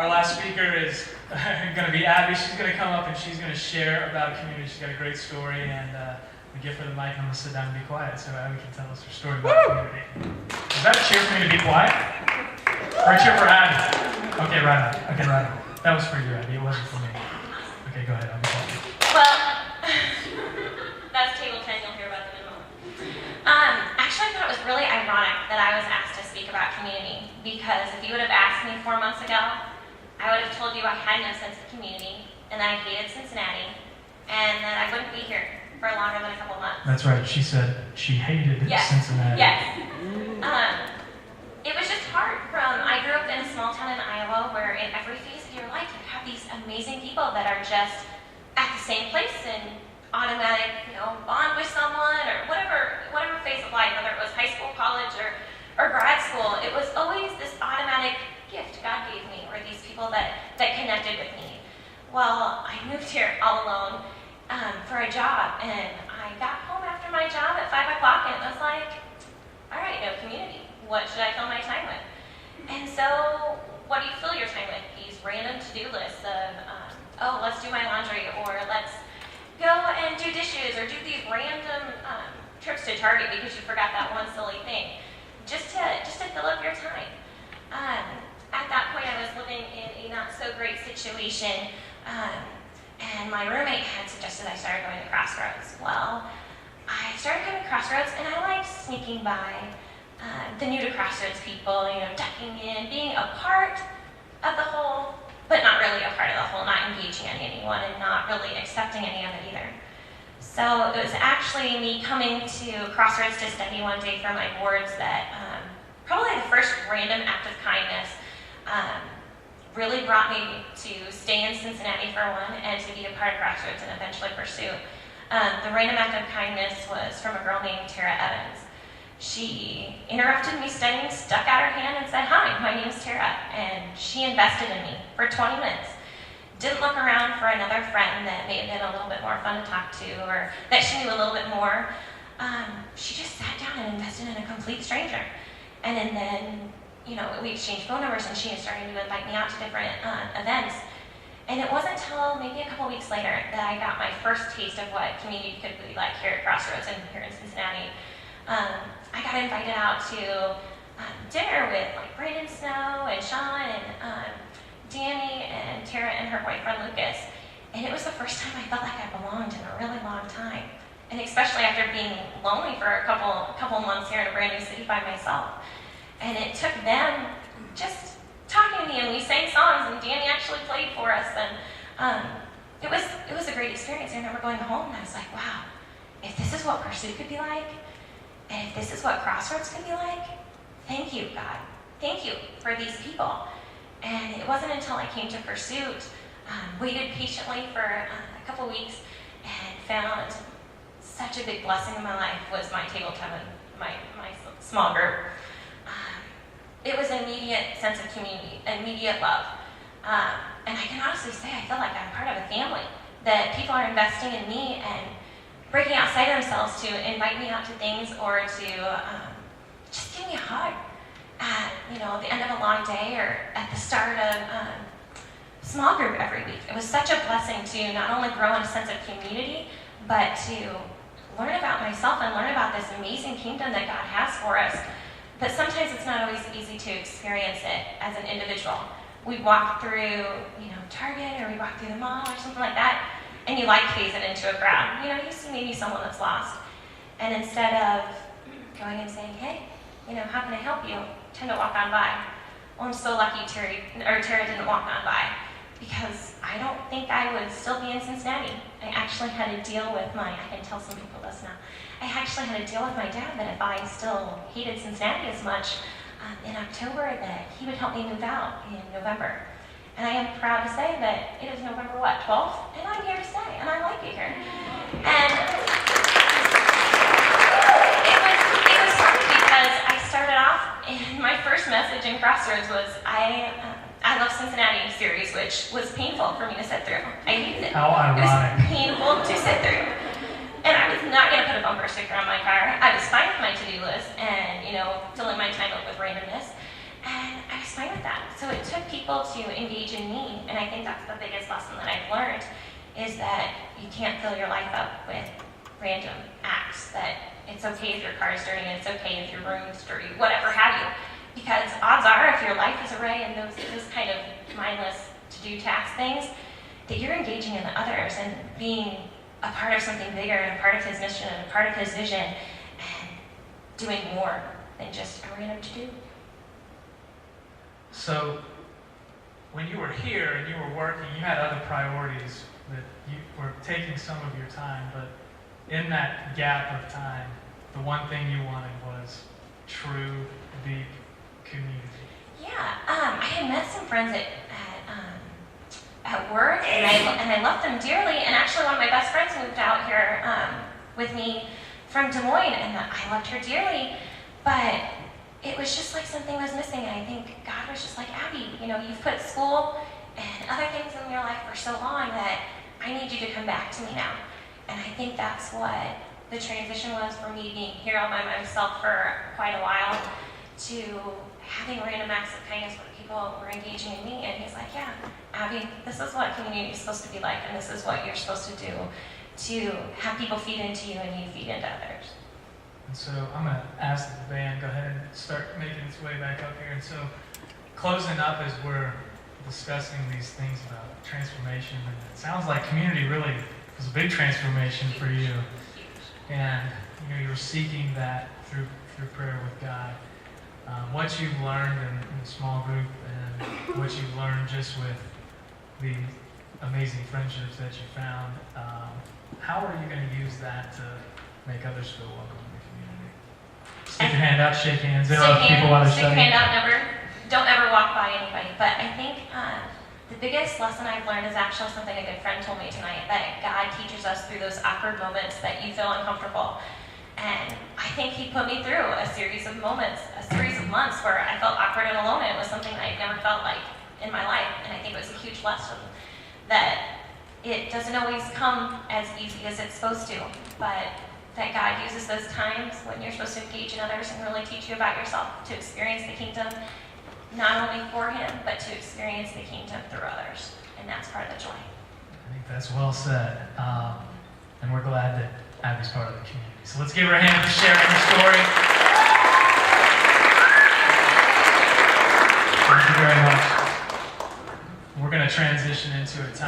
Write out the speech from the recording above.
Our last speaker is going to be Abby. She's going to come up and she's going to share about community. She's got a great story, and we give her the mic and I'm going to sit down and be quiet so Abby can tell us her story about community. Is that a cheer for me to be quiet? Or a cheer for Abby? Okay, right on. Okay, right on. That was for you, Abby. It wasn't for me. Okay, go ahead. I'll be quiet. Well, that's table 10. You'll hear about them in a moment. Actually, I thought it was really ironic that I was asked to speak about community, because if you would have asked me 4 months ago, I would have told you I had no sense of community, and that I hated Cincinnati, and that I wouldn't be here for longer than a couple months. That's right. She said she hated Cincinnati. Yes. It was just hard. I grew up in a small town in Iowa where in every phase of your life you have these amazing people that are just at the same place and automatic, bond with someone or whatever phase of life, whether it was high school, college, or grad school. It was always this automatic gift God gave me, or these people that connected with me. Well, I moved here all alone for a job, and I got home after my job at 5 o'clock, and it was like, all right, no community. What should I fill my time with? And so, what do you fill your time with? These random to-do lists of, let's do my laundry, or let's go and do dishes, or do these random trips to Target because you forgot that one silly thing, just to fill up your time. At that point, I was living in a not-so-great situation, and my roommate had suggested I started going to Crossroads. Well, I started going to Crossroads, and I liked sneaking by the new to Crossroads people, ducking in, being a part of the whole, but not really a part of the whole, not engaging in anyone, and not really accepting any of it either. So it was actually me coming to Crossroads to study one day for my boards that probably the first random act of kindness really brought me to stay in Cincinnati for one, and to be a part of Crossroads and eventually pursue. The random act of kindness was from a girl named Tara Evans. She interrupted me studying, stuck out her hand and said, "Hi, my name is Tara," and she invested in me for 20 minutes. Didn't look around for another friend that may have been a little bit more fun to talk to, or that she knew a little bit more. She just sat down and invested in a complete stranger. And then, we exchanged phone numbers, and she started to invite me out to different events. And it wasn't until maybe a couple weeks later that I got my first taste of what community could be like here at Crossroads and here in Cincinnati. I got invited out to dinner with Brandon Snow and Sean and Danny and Tara and her boyfriend Lucas. And it was the first time I felt like I belonged in a really long time. And especially after being lonely for a couple months here in a brand new city by myself. And it took them just talking to me, and we sang songs, and Danny actually played for us. And it was a great experience. I remember going home and I was like, wow, if this is what Pursuit could be like, and if this is what Crossroads could be like, thank you, God. Thank you for these people. And it wasn't until I came to Pursuit, waited patiently for a couple weeks, and found such a big blessing in my life was my table 10, my small group. It was an immediate sense of community, immediate love. And I can honestly say I feel like I'm part of a family, that people are investing in me and breaking outside themselves to invite me out to things, or to just give me a hug at the end of a long day, or at the start of small group every week. It was such a blessing to not only grow in a sense of community, but to learn about myself and learn about this amazing kingdom that God has for us. But sometimes it's not always easy to experience it as an individual. We walk through, Target, or we walk through the mall or something like that, and you phase it into a crowd. You see maybe someone that's lost. And instead of going and saying, "Hey, how can I help you?" tend to walk on by. Well, I'm so lucky Tara didn't walk on by, because I don't think I would still be in Cincinnati. I actually had to deal with I can tell some people this now, I actually had to deal with my dad that if I still hated Cincinnati as much in October, that he would help me move out in November. And I am proud to say that it is November 12th, and I'm here to stay, and I like it here. And it was funny, because I started off, and my first message in Crossroads was, I love Cincinnati series, which was painful for me to sit through. I hated it. How ironic. It was painful to sit through. And I was not going to put a bumper sticker on my car. I was fine with my to-do list and, filling my time up with randomness. And I was fine with that. So it took people to engage in me, and I think that's the biggest lesson that I've learned, is that you can't fill your life up with random acts, that it's okay if your car is dirty, and it's okay if your room is dirty, whatever have you. Because odds are, if your life is array and those kind of mindless to-do task things, that you're engaging in the others and being a part of something bigger and a part of his mission and a part of his vision and doing more than just a random to-do. So, when you were here and you were working, you had other priorities that you were taking some of your time, but in that gap of time, the one thing you wanted was true, deep community. Yeah, I had met some friends at work, and I loved them dearly. And actually, one of my best friends moved out here with me from Des Moines, and I loved her dearly. But it was just like something was missing, and I think God was just like, Abby, you've put school and other things in your life for so long that I need you to come back to me now. And I think that's what the transition was for me, being here all by myself for quite a while, to having random acts of kindness where people were engaging in me. And he's like, yeah, Abby, this is what community is supposed to be like, and this is what you're supposed to do, to have people feed into you and you feed into others. And so I'm going to ask the band, go ahead and start making its way back up here. And so closing up as we're discussing these things about transformation, and it sounds like community really was a big transformation for you. And you were seeking that through prayer with God. What you've learned in a small group and what you've learned just with the amazing friendships that you found, how are you going to use that to make others feel welcome in the community? Stick your hand out, shake hands. There are people while they're studying. studying. Stick your hand out, don't ever walk by anybody. But I think the biggest lesson I've learned is actually something a good friend told me tonight, that God teaches us through those awkward moments that you feel uncomfortable. And I think he put me through a series of moments, a series of months where I felt awkward and alone, and it was something I'd never felt like in my life. And I think it was a huge lesson that it doesn't always come as easy as it's supposed to, but that God uses those times when you're supposed to engage in others and really teach you about yourself to experience the kingdom, not only for him, but to experience the kingdom through others. And that's part of the joy. I think that's well said. And we're glad that Abby's part of the community. So let's give her a hand for sharing her story. Thank you very much. We're going to transition into a time